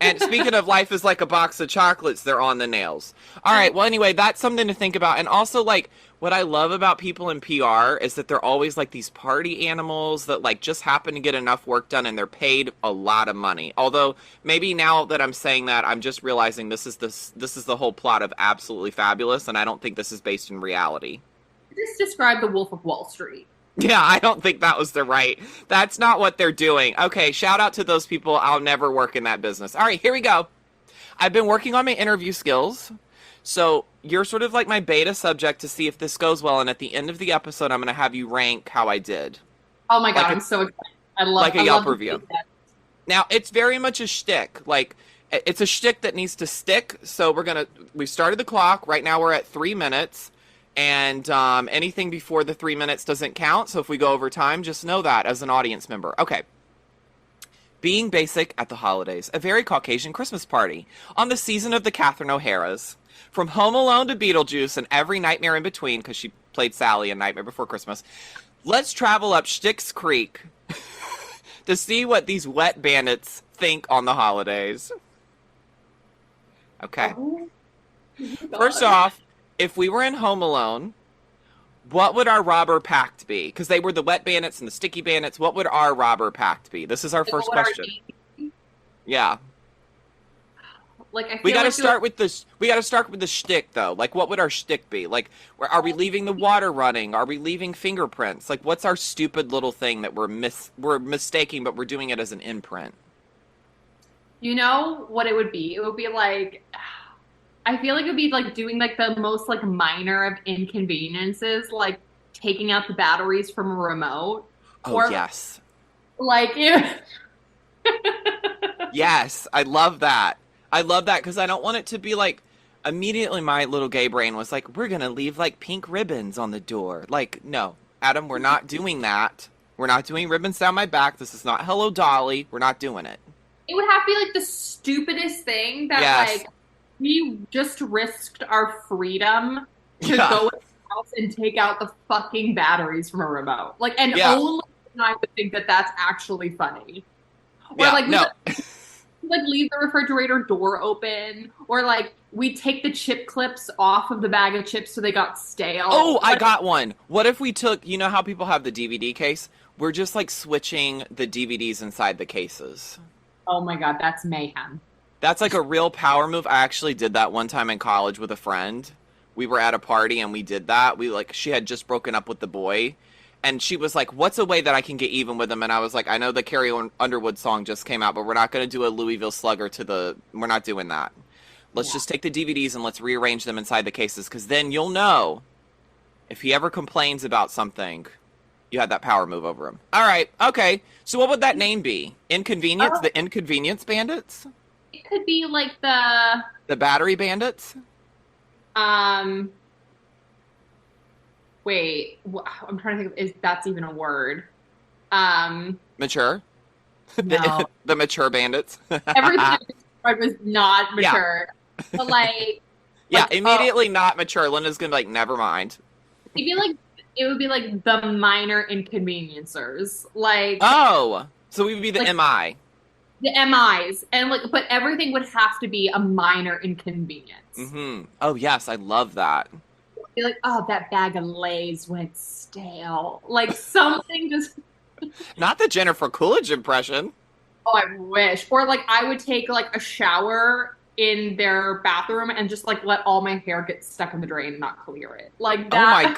S2: And speaking of life is like a box of chocolates, they're on the nails. All right, well, anyway, that's something to think about. And also, like, what I love about people in PR is that they're always like these party animals that like just happen to get enough work done and they're paid a lot of money. Although maybe now that I'm saying that, I'm just realizing this is the whole plot of Absolutely Fabulous, and I don't think this is based in reality.
S5: Just describe the Wolf of Wall Street.
S2: Yeah, I don't think that was that's not what they're doing. Okay, shout out to those people. I'll never work in that business. All right, here we go. I've been working on my interview skills. So you're sort of like my beta subject to see if this goes well. And at the end of the episode, I'm going to have you rank how I did.
S5: Oh my God, I'm so excited. I love
S2: like a Yelp review. Now, it's very much a shtick. Like, it's a shtick that needs to stick. So we started the clock. Right now we're at 3 minutes. And anything before the 3 minutes doesn't count. So if we go over time, just know that as an audience member. Okay. Being basic at the holidays, a very Caucasian Christmas party, on the season of the Catherine O'Haras. From Home Alone to Beetlejuice and every nightmare in between, because she played Sally in Nightmare Before Christmas, let's travel up Styx Creek to see what these wet bandits think on the holidays. Okay.
S5: Oh,
S2: First off, if we were in Home Alone, what would our robber pact be? Because they were the wet bandits and the sticky bandits. What would our robber pact be? This is our first question. Yeah.
S5: Like, I feel
S2: We got to
S5: like
S2: start with this. We got to start with the shtick, though. Like, what would our shtick be? Like, are we leaving the water running? Are we leaving fingerprints? Like, what's our stupid little thing that we're mistaking, but we're doing it as an imprint?
S5: You know what it would be? It would be like, I feel like it would be like doing like the most like minor of inconveniences, like taking out the batteries from a remote.
S2: Oh,
S5: or,
S2: yes.
S5: Like,
S2: Yes, I love that. I love that because I don't want it to be like, immediately my little gay brain was like, we're going to leave like pink ribbons on the door. Like, no, Adam, we're not doing that. We're not doing ribbons down my back. This is not Hello Dolly. We're not doing it.
S5: it would have to be like the stupidest thing that
S2: Yes.
S5: like we just risked our freedom to
S2: Yeah.
S5: go in the house and take out the fucking batteries from a remote. Like, and
S2: Yeah.
S5: only I would think that that's actually funny. Or
S2: Yeah,
S5: like,
S2: no.
S5: like leave the refrigerator door open, or like we take the chip clips off of the bag of chips so they got stale.
S2: Oh, I
S5: Like,
S2: got one. What if we took, you know how people have the DVD case? We're just like switching the DVDs inside the cases.
S5: oh my god, that's mayhem.
S2: That's like a real power move. I actually did that one time in college with a friend. We were at a party and we did that. She had just broken up with the boy. And she was like, what's a way that I can get even with him? And I was like, I know the Carrie Underwood song just came out, but we're not going to do a Louisville Slugger we're not doing that. Let's just take the DVDs and let's rearrange them inside the cases. Because then you'll know if he ever complains about something, you had that power move over him. All right. Okay. So what would that name be? Inconvenience? The Inconvenience Bandits?
S5: It could be like the
S2: The Battery Bandits?
S5: wait, I'm trying to think if that's even a word.
S2: Mature?
S5: No.
S2: The Mature Bandits?
S5: Everything I described was not
S2: Yeah.
S5: mature. But like,
S2: Yeah,
S5: like,
S2: immediately not mature. Linda's going to be like, never mind.
S5: it'd be like, it would be like the minor inconveniencers. Like,
S2: Oh, so we would be the
S5: Like-
S2: MI.
S5: the MIs, and like, but everything would have to be a minor inconvenience.
S2: Mm-hmm. Oh, yes, I love that.
S5: Be like, oh, that bag of Lay's went stale. Like something just.
S2: Not the Jennifer Coolidge impression.
S5: Oh, I wish. Or like, I would take like a shower in their bathroom and just like let all my hair get stuck in the drain and not clear it. Like
S2: Oh, my
S5: that.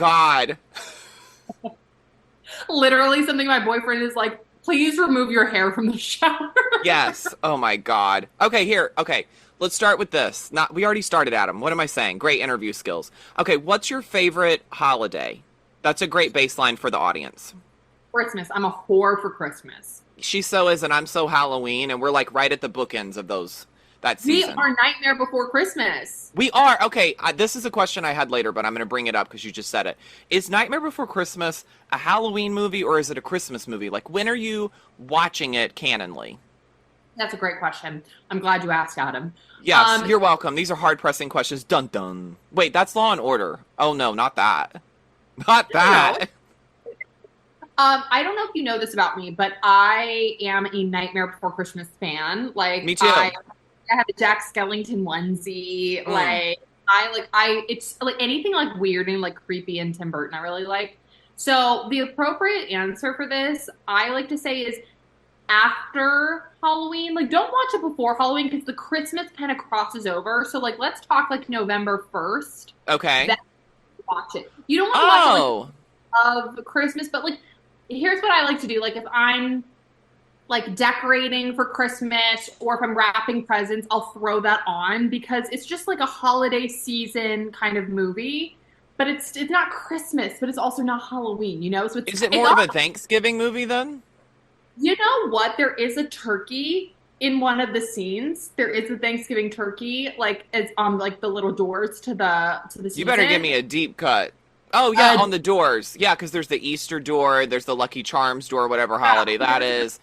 S2: God.
S5: Literally, something my boyfriend is like, please remove your hair from the shower.
S2: Yes. Oh, my God. Okay, here. Okay, let's start with this. We already started, Adam. What am I saying? Great interview skills. Okay, what's your favorite holiday? That's a great baseline for the audience.
S5: Christmas. I'm a whore for Christmas.
S2: She so is, and I'm so Halloween, and we're like right at the bookends of that
S5: We
S2: season.
S5: are Nightmare Before Christmas.
S2: We are. Okay, this is a question I had later, but I'm going to bring it up because you just said it. Is Nightmare Before Christmas a Halloween movie or is it a Christmas movie? Like, when are you watching it canonly?
S5: That's a great question. I'm glad you asked, Adam.
S2: Yes, you're welcome. These are hard-pressing questions. Dun dun. Wait, that's Law and Order. Oh, no, not that. Not that.
S5: I don't know if you know this about me, but I am a Nightmare Before Christmas fan. Like,
S2: Me too.
S5: I have a Jack Skellington onesie. It's like anything like weird and like creepy and Tim Burton I really like. So the appropriate answer for this, I like to say, is after Halloween. Like, don't watch it before Halloween because the Christmas kind of crosses over. So like, let's talk like November 1st.
S2: Okay.
S5: That- Watch it. You don't want to watch it
S2: Oh.
S5: like, of Christmas, but like, here's what I like to do. Like, if I'm like decorating for Christmas or if I'm wrapping presents, I'll throw that on because it's just like a holiday season kind of movie. But it's not Christmas, but it's also not Halloween, you know? So it's,
S2: Is it
S5: it's
S2: more of
S5: all-
S2: a Thanksgiving movie then?
S5: You know what? There is a turkey in one of the scenes. There is a Thanksgiving turkey, like it's on like the little doors to the season.
S2: You better give me a deep cut. Oh, yeah,
S5: Uh,
S2: on the doors. Yeah, because there's the Easter door, there's the Lucky Charms door, whatever holiday that is.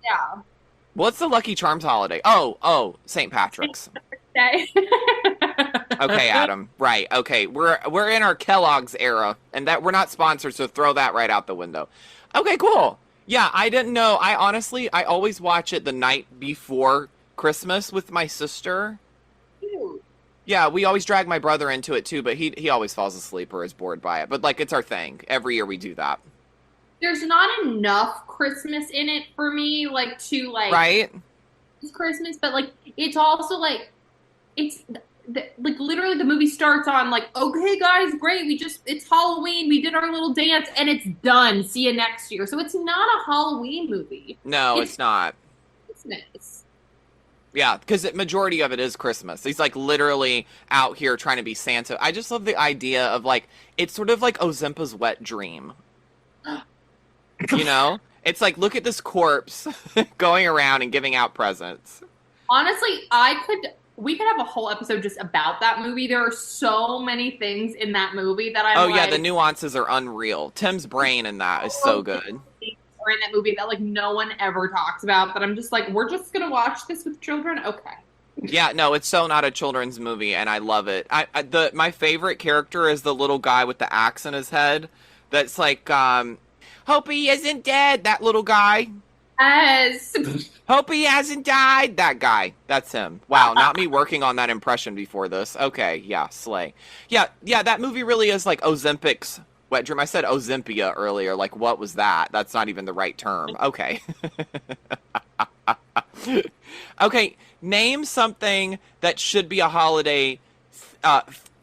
S5: Yeah.
S2: What's the Lucky Charms holiday? Oh, St. Patrick's.
S5: Okay.
S2: Okay, Adam. Right. Okay, we're in our Kellogg's era, and that we're not sponsored, so throw that right out the window. Okay, cool. Yeah, I didn't know. I always watch it the night before Christmas with my sister.
S5: Cute.
S2: Yeah, we always drag my brother into it too, but he always falls asleep or is bored by it. But like, it's our thing. Every year we do that.
S5: There's not enough Christmas in it for me, like to like
S2: Right?
S5: it's Christmas, but like it's also like it's like literally the movie starts on like, okay guys, great, it's Halloween, we did our little dance and it's done. See you next year. So it's not a Halloween movie.
S2: No, it's not.
S5: Christmas.
S2: Yeah, because the majority of it is Christmas. He's like literally out here trying to be Santa. I just love the idea of like, it's sort of like Ozimpa's wet dream. You know? It's like, look at this corpse going around and giving out presents.
S5: Honestly, we could have a whole episode just about that movie. There are so many things in that movie that I'm
S2: yeah, the nuances are unreal. Tim's brain in that is so good.
S5: Or in that movie that like no one ever talks about, but I'm just like, we're just gonna watch this with children? Okay.
S2: Yeah, no, it's so not a children's movie, and I love it. My favorite character is the little guy with the axe in his head. That's like, hope he isn't dead. That little guy.
S5: Yes.
S2: Hope he hasn't died. That guy. That's him. Wow, not me working on that impression before this. Okay, yeah, slay. Yeah, that movie really is like Ozempic's wet dream. I said Ozympia earlier. Like, what was that? That's not even the right term. Okay. Okay, name something that should be a holiday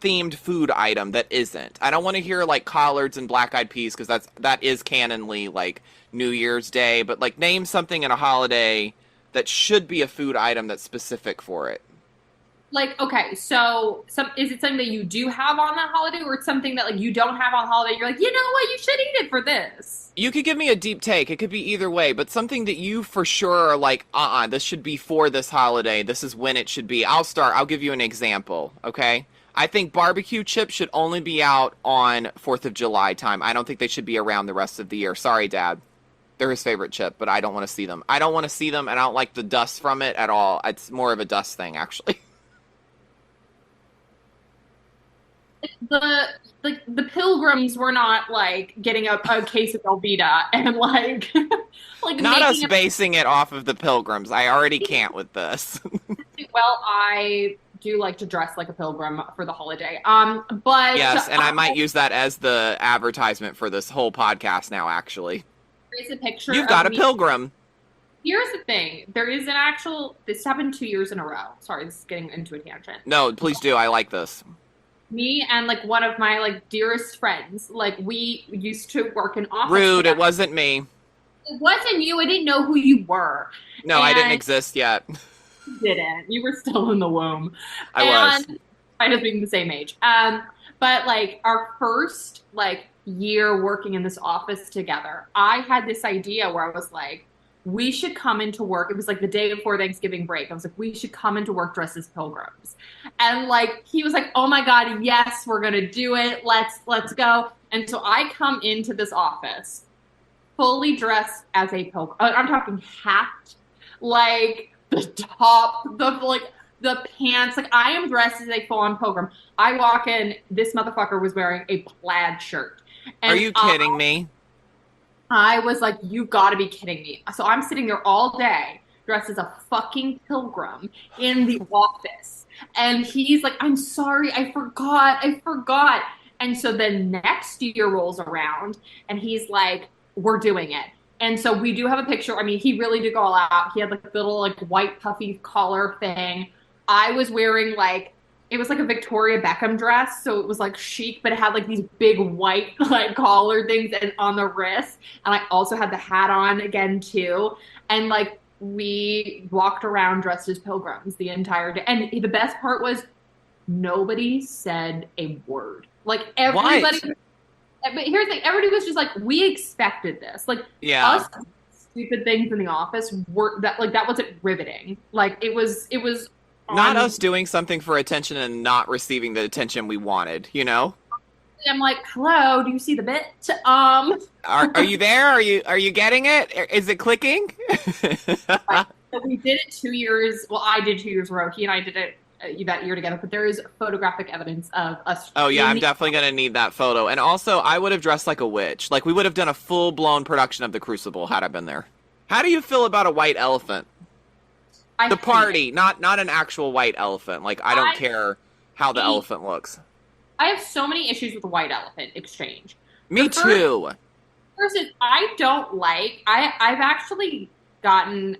S2: themed food item that isn't. I don't want to hear like collards and black-eyed peas because that is canonly like New Year's Day, but like name something in a holiday that should be a food item that's specific for it.
S5: Like, okay, so is it something that you do have on that holiday, or it's something that like you don't have on holiday? You're like, you know what, you should eat it for this.
S2: You could give me a deep take. It could be either way, but something that you for sure are like, this should be for this holiday. This is when it should be. I'll give you an example, okay? I think barbecue chips should only be out on 4th of July time. I don't think they should be around the rest of the year. Sorry, Dad. They're his favorite chip, but I don't want to see them. I don't want to see them, and I don't like the dust from it at all. It's more of a dust thing, actually.
S5: The pilgrims were not like getting a case of Velveeta and like like
S2: not us basing it off of the pilgrims. I already can't with this.
S5: Well, I do like to dress like a pilgrim for the holiday. But
S2: yes, and I might use that as the advertisement for this whole podcast now. Actually,
S5: there's a picture.
S2: You've got a pilgrim.
S5: Here's the thing: there is an actual. This happened 2 years in a row. Sorry, this is getting into a tangent.
S2: No, please do. I like this.
S5: Me and like one of my like dearest friends, like we used to work in office.
S2: Rude.
S5: together.
S2: It wasn't me.
S5: It wasn't you. I didn't know who you were.
S2: No, I didn't exist yet.
S5: You didn't. You were still in the womb.
S2: I was.
S5: Kind of being the same age. But like our first like year working in this office together, I had this idea where I was like, we should come into work. It was like the day before Thanksgiving break. I was like, we should come into work dressed as pilgrims. And like, he was like, oh my God, yes, we're going to do it. Let's go. And so I come into this office fully dressed as a pilgrim. I'm talking hat, like the top, the pants. Like I am dressed as a full-on pilgrim. I walk in, this motherfucker was wearing a plaid shirt. And
S2: are you kidding me?
S5: I was like, you've got to be kidding me. So I'm sitting there all day dressed as a fucking pilgrim in the office. And he's like, I'm sorry, I forgot. And so then next year rolls around and he's like, we're doing it. And so we do have a picture. I mean, he really did go all out. He had like a little like white puffy collar thing. I was wearing like, it was like a Victoria Beckham dress, so it was like chic, but it had like these big white like collar things and on the wrist. And I also had the hat on again too. And like we walked around dressed as pilgrims the entire day. And the best part was nobody said a word. Like everybody.
S2: What?
S5: But here's the thing: everybody was just like, we expected this. Like us stupid things in the office were that wasn't riveting. Like it was.
S2: Not us doing something for attention and not receiving the attention we wanted, you know?
S5: I'm like, hello, do you see the bit?
S2: Are you there? Are you getting it? Is it clicking?
S5: So we did it 2 years. Well, I did 2 years in a row. He and I did it that year together. But there is photographic evidence of us.
S2: Oh yeah,
S5: in
S2: I'm
S5: the-
S2: definitely gonna need that photo. And also, I would have dressed like a witch. Like we would have done a full-blown production of The Crucible had I been there. How do you feel about a white elephant?
S5: I
S2: The
S5: hate
S2: party,
S5: it.
S2: not an actual white elephant. Like I don't care how the
S5: hate-
S2: elephant looks.
S5: I have so many issues with the white elephant exchange.
S2: Me
S5: The first-
S2: too.
S5: First is I don't like. I've actually gotten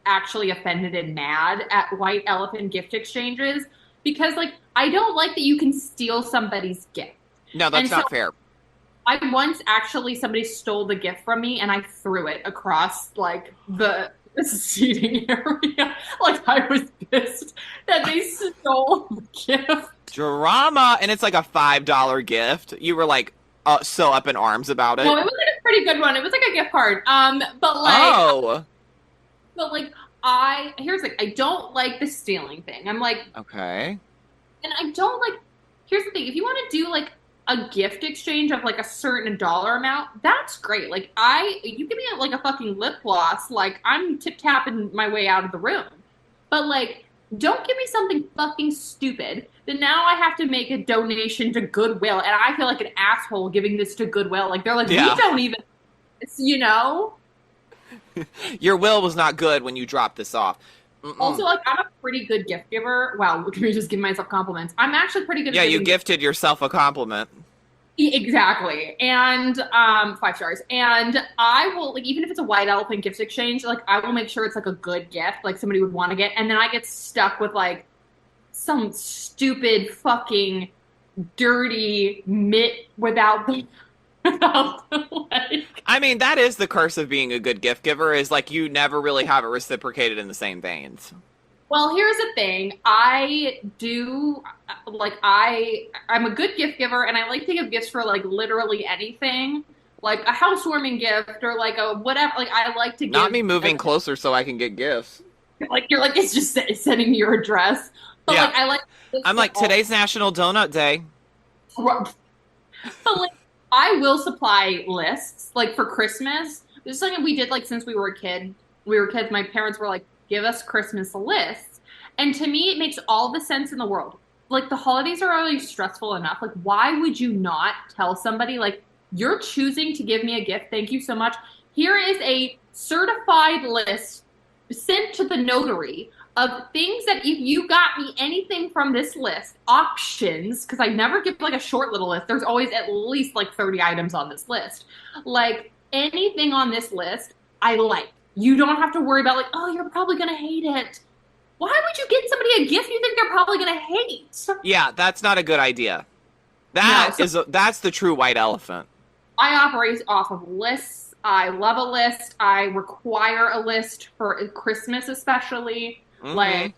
S5: actually offended and mad at white elephant gift exchanges because like I don't like that you can steal somebody's gift.
S2: No, that's
S5: And
S2: not
S5: so-
S2: fair.
S5: I once actually somebody stole the gift from me and I threw it across like the seating area. Like I was pissed that they stole the gift.
S2: Drama, and it's like a $5 gift. You were like so up in arms about it.
S5: No, it was like a pretty good one. It was like a gift card. But like
S2: Oh,
S5: But like here's like I don't like the stealing thing. I'm like,
S2: okay.
S5: and I don't like. Here's the thing: if you want to do like a gift exchange of like a certain dollar amount, that's great. Like you give me like a fucking lip gloss, like I'm tip tapping my way out of the room. But like, don't give me something fucking stupid that now I have to make a donation to Goodwill, and I feel like an asshole giving this to Goodwill. Like they're like,
S2: Yeah.
S5: we don't even, you know.
S2: Your will was not good when you dropped this off. Mm-mm.
S5: Also, like, I'm a pretty good gift giver. Wow, let me just give myself compliments. I'm actually pretty good at
S2: Yeah, you
S5: giving
S2: gifted yourself a compliment.
S5: Exactly. And 5 stars. And I will, like, even if it's a white elephant gift exchange, like, I will make sure it's, like, a good gift, like, somebody would want to get. And then I get stuck with, like, some stupid fucking dirty mitt without the, without the, like...
S2: I mean, that is the curse of being a good gift giver, is like you never really have it reciprocated in the same veins.
S5: Well, here's the thing. I do, like, I'm a good gift giver, and I like to give gifts for, like, literally anything. Like, a housewarming gift, or, like, a whatever. Like, I like to give...
S2: Not me moving closer so I can get gifts.
S5: Like, you're like, it's just sending me your address. But,
S2: Yeah.
S5: like, I like...
S2: I'm like, today's National Donut Day.
S5: But, like, I will supply lists, like, for Christmas. This is something we did, like, since we were kids. My parents were like, give us Christmas lists. And to me, it makes all the sense in the world. Like, the holidays are already stressful enough. Like, why would you not tell somebody, like, you're choosing to give me a gift, thank you so much. Here is a certified list sent to the notary of things that if you got me anything from this list, options, because I never give, like, a short little list. There's always at least, like, 30 items on this list. Like, anything on this list, I like. You don't have to worry about, like, oh, you're probably going to hate it. Why would you get somebody a gift you think they're probably going to hate?
S2: Yeah, that's not a good idea. That's the true white elephant.
S5: I operate off of lists. I love a list. I require a list for Christmas especially.
S2: Mhm.
S5: Like,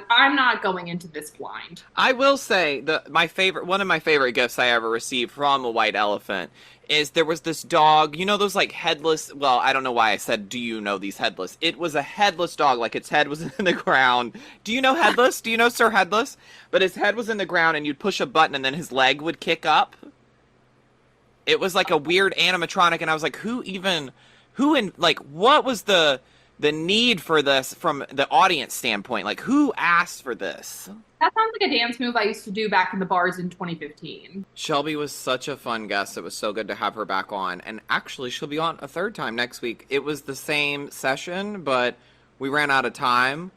S5: I'm not going into this blind.
S2: I will say one of my favorite gifts I ever received from a white elephant is there was this dog, you know those like headless, well, I don't know why I said, do you know these headless? It was a headless dog, like its head was in the ground. Do you know Headless? Do you know Sir Headless? But his head was in the ground and you'd push a button and then his leg would kick up. It was like a weird animatronic and I was like, what was the need for this from the audience standpoint? Like, who asked for this?
S5: That sounds like a dance move I used to do back in the bars in 2015.
S2: Shelby was such a fun guest. It was so good to have her back on. And actually, she'll be on a third time next week. It was the same session, but we ran out of time.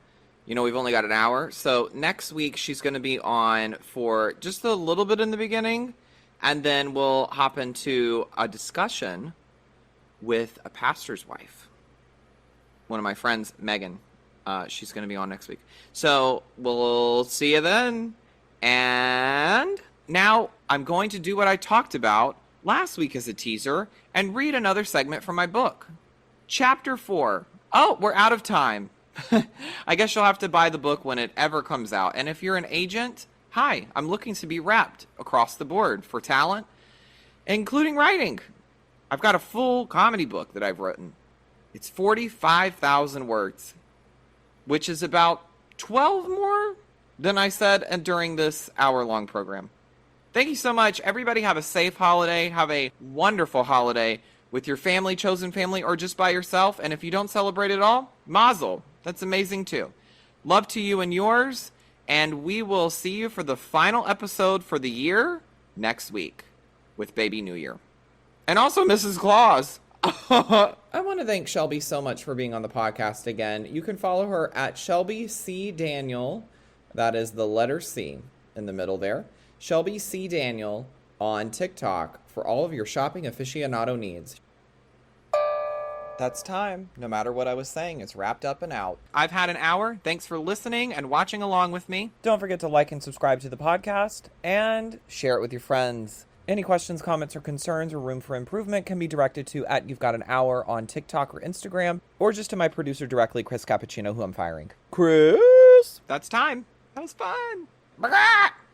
S2: You know, we've only got an hour. So next week, she's going to be on for just a little bit in the beginning. And then we'll hop into a discussion with a pastor's wife. One of my friends, Megan. She's going to be on next week. So we'll see you then. And now I'm going to do what I talked about last week as a teaser and read another segment from my book. Chapter 4. Oh, we're out of time. I guess you'll have to buy the book when it ever comes out. And if you're an agent, hi, I'm looking to be wrapped across the board for talent, including writing. I've got a full comedy book that I've written. It's 45,000 words, which is about 12 more than I said during this hour-long program. Thank you so much. Everybody have a safe holiday. Have a wonderful holiday. with your family, chosen family, or just by yourself. And if you don't celebrate at all, mazel. That's amazing too. Love to you and yours. And we will see you for the final episode for the year next week with Baby New Year. And also Mrs. Claus.
S1: I want to thank Shelby so much for being on the podcast again. You can follow her at Shelby C. Daniel. That is the letter C in the middle there. Shelby C. Daniel on TikTok for all of your shopping aficionado needs. That's time. No matter what I was saying, it's wrapped up and out.
S2: I've had an hour. Thanks for listening and watching along with me.
S1: Don't forget to like and subscribe to the podcast and share it with your friends. Any questions, comments, or concerns or room for improvement can be directed to You've Got an Hour on TikTok or Instagram, or just to my producer directly, Chris Cappuccino, who I'm firing. Chris!
S2: That's time. That was fun. Bye.